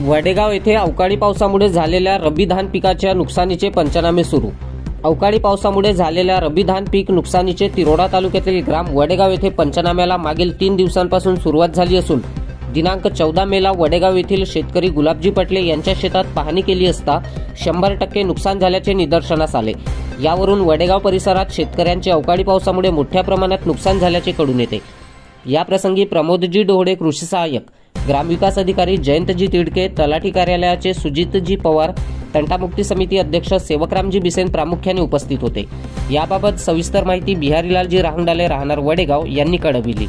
वडेगाव येथे अवकाळी पावसामुळे झालेल्या रब्बी धान पिकाच्या नुकसानीचे पंचनामे सुरू। अवकाळी पावसामुळे झालेल्या रब्बी धान पीक नुकसानीचे तिरोडा तालुक्यातील ग्राम वडेगाव येथे पंचनाम्याला मागील 3 दिवसांपासून सुरुवात झाली असून दिनांक 14 मेला वडेगाव येथील शेतकरी गुलाबजी पटले यांच्या शेतात पाहणी केली असता 100% नुकसान झाल्याचे निदर्शनास आले। यावरून वडेगाव परिसरात शेतकऱ्यांचे अवकाळी पावसामुळे मोठ्या प्रमाणात नुकसान झाल्याचे कळून येते। या प्रसंगी प्रमोदजी डोहडे कृषी सहाय्यक, ग्रामविकास अधिकारी जयंतजी तिडके, तलाठी कार्यालयाचे सुजितजी पवार, तंटामुक्ती समिती अध्यक्ष सेवकरामजी बिसेन प्रामुख्याने उपस्थित होते। याबाबत सविस्तर माहिती बिहारीलालजी राहंगडाले राहणार वडेगाव यांनी कळविली।